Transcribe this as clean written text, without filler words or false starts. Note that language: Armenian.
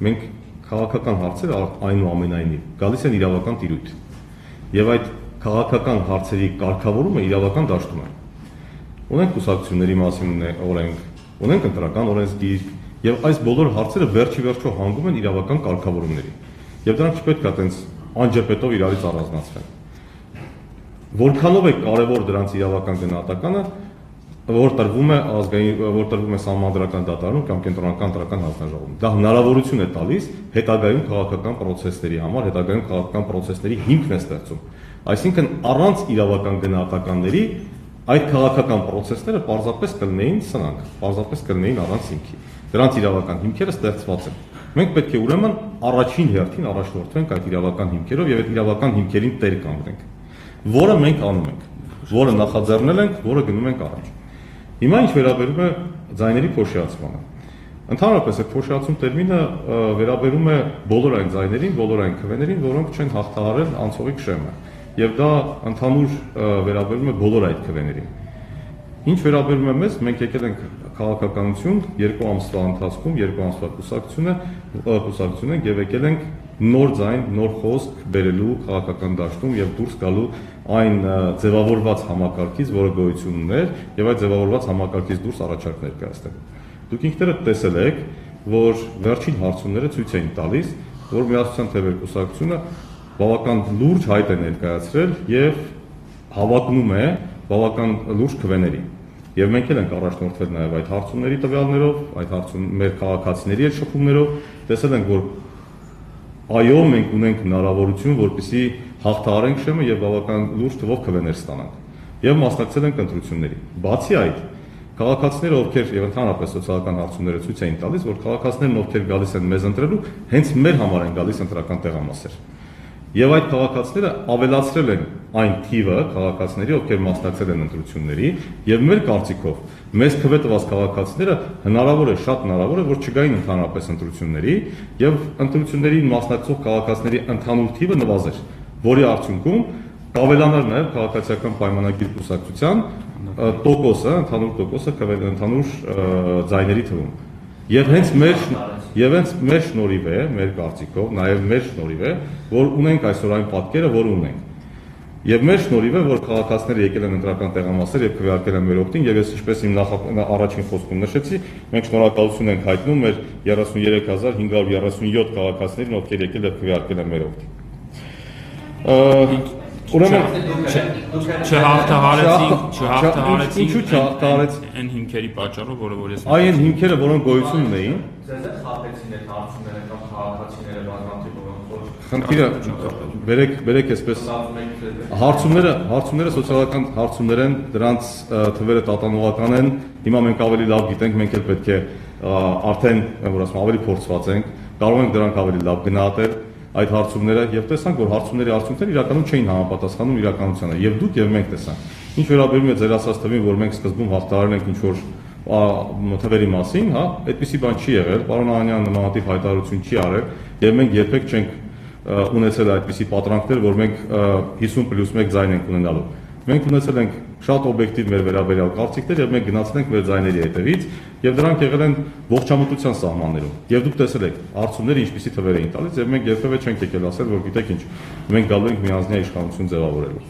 մենք քաղաքական հարցերը այնուամենայնիվ գալիս են իրավական տիրույթ։ Եվ այդ քաղաքական հարցերի կարգավորումը իրավական դաշտում է։ Ունենք կուսակցությունների մասին օրենք, ունենք ընտրական օրենսգիր, եւ այս բոլոր հարցերը վերջի վերջո հանգում են իրավական կարգավորումների։ Եվ դրանք չպետք է այտենց անջեպետով իրարից առանձնացվեն։ Որքանով է կարևոր դրանց իրավական գնահատականը, որ տրվում է Սահմանադրական դատարանում կամ Կենտրոնական ընտրական հանձնաժողովում։ Դա հնարավորություն է տալիս հետագայում քաղաքական պրոցեսների համար, հետագայում քաղաքական պրոցեսների հիմքն է ստեղծում։ Այսինքն առանց իրավական գնահատականների այդ քաղաքական պրոցեսները պարզապես կլինեին սնանկ, պարզապես կլինեին առանց հիմքի։ Դրանց իրավական հիմքերը ստեղծված են։ Մենք պետք է ուրեմն առաջին հերթին առաջնորդվենք այդ իրավական հիմքերով եւ այդ իրավական հիմքերին տեր կանգնենք, որը մենք անում ենք, որը նախաձեռնել ենք, որը գնում ենք առաջ։ Հիմա ինչ վերաբերում է ձայների փոշիացմանը։ Ընդհանրապես այդ փոշիացում տերմինը վերաբերում է բոլոր այն ձայներին, բոլոր այն քվեներին, որոնք չեն հաղթահարել անցողիկ շեմը, եւ դա ընդհանուր վերաբերում է բոլոր այդ քվեներին։ Ինչ վերաբերում է մեզ, մենք եկել ենք քաղաքականություն 2 ամսվա ընթացքում, 2 ամսվա կուսակցություն ենք եւ եկել ենք նոր ձայն, նոր խոսք բերելու քաղաքական դաշտում եւ դուրս գալու այն ձևավորված համակարգից, որը գոյություն ուներ, եւ այդ ձևավորված համակարգից դուրս առաջարկ ներկայացնելու։ Դուք ինքներդ տեսել եք, որ վերջին հարցումները ցույց էին տալիս, որ Միասնության թևեր կուսակցությունը բավական լուրջ հայտ է ներկայացրել եւ հավակնում է բավական լուրջ քվեների։ Եվ մենք էլ ենք առաջնորդվել նաեւ այդ հարցումների տվյալներով, այդ մեր քաղաքացիների հետ շփումներով, տեսել ենք, որ այո, մենք ունենք հնարավորություն, որպեսզի հաղթահարենք շեմը եւ բավական լուրջ թվով քվեներ ստանանք։ Եվ մասնակցել ենք ընտրությունների։ Բացի այդ, քաղաքացիները, ովքեր եւ ընդհանրապես սոցիալական հարցումները ցույց էին տալիս, որ քաղաքացիներն, ովքեր գալիս են մեզ ընտրելու, հենց մեր համար են գալիս ընտրական տեղամասեր։ Եվ այդ քաղաքացիները ավելացրել են այն թիվը քաղաքացիների, ովքեր մասնակցել են ընտրությունների, եւ մեր կարծիքով մեզ քվե տված քաղաքացիները շատ հնարավոր է, որ չգային ընդհանրապես ընտրությունների, եւ ընտրություններին մասնակցող քաղաքացիների ընդհանուր թիվը նվազեր, որի արդյունքում կավելանար նաեւ քաղաքացիական պայմանագիր կուսակցության տոկոսը, ընդհանուր տոկոսը ընդհանուր ձայների թվում։ Եվ հենց մեր շնորհիվ է, մեր կարծիքով, նաեւ մեր շնորհիվ է, որ ունենք այսօր այն պատկերը, որ ունենք։ Եվ մեր շնորհիվ է, որ քաղաքացիները եկել են ընտրական տեղամասեր եւ քվեարկել են մեր օգտին, եւ ես ինչպես իմ առաջին խոսքում նշեցի, մենք շնորհակալություն ենք հայտնում մեր 33537 քաղաքացիներին, ովքեր եկել եւ քվեարկել են մեր օգտին։ Ուրեմն չհաղթահարեցին այն հիմքերի պատճառով, որը ես այն հիմքերը, որոնք գոյություն ունեին, ձեզ խափեցին այդ հարցումները կամ քաղաքացիները բազմաթիվ խնդիրը բերեք այսպես հարցումները սոցիալական հարցումներ են, դրանց թվերը տատանողական են, հիմա մենք ավելի լավ գիտենք, մենք էլ պետք է արդեն ավելի փորձված ենք, կարող ենք դրանք ավելի լավ գնահատել այդ հարցումները եւ տեսանք, որ հարցումների արդյունքները իրականում չէին համապատասխանում իրականությանը եւ դուք եւ մենք տեսանք։ Ինչ վերաբերում է ձեր ասած թվին, որ մենք սկզբում հաղթահարել ենք ինչ-որ թվերի մասին, հա, այդպիսի բան չի եղել, պարոն Անյանն նմանատիպ հայտարարություն չի արել եւ մենք երբեք չենք ունեցել այդպիսի պատրանքներ, որ մենք 50+1 ձայն ենք ունենալու։ Մենք ունեցել ենք շատ օբյեկտիվ մեր վերաբերյալ կարծիքներ եւ մենք գնացել ենք մեր ձայների հետևից եւ դրանք եղել են ողջամտության սահմաններում։ Եվ դուք տեսել եք հարցումները ինչպիսի թվեր էին տալիս եւ մենք երբեւե չենք եկել ասել, որ գիտեք ինչ, մենք գալու ենք միանձնյա իշխանություն ձևավորելու։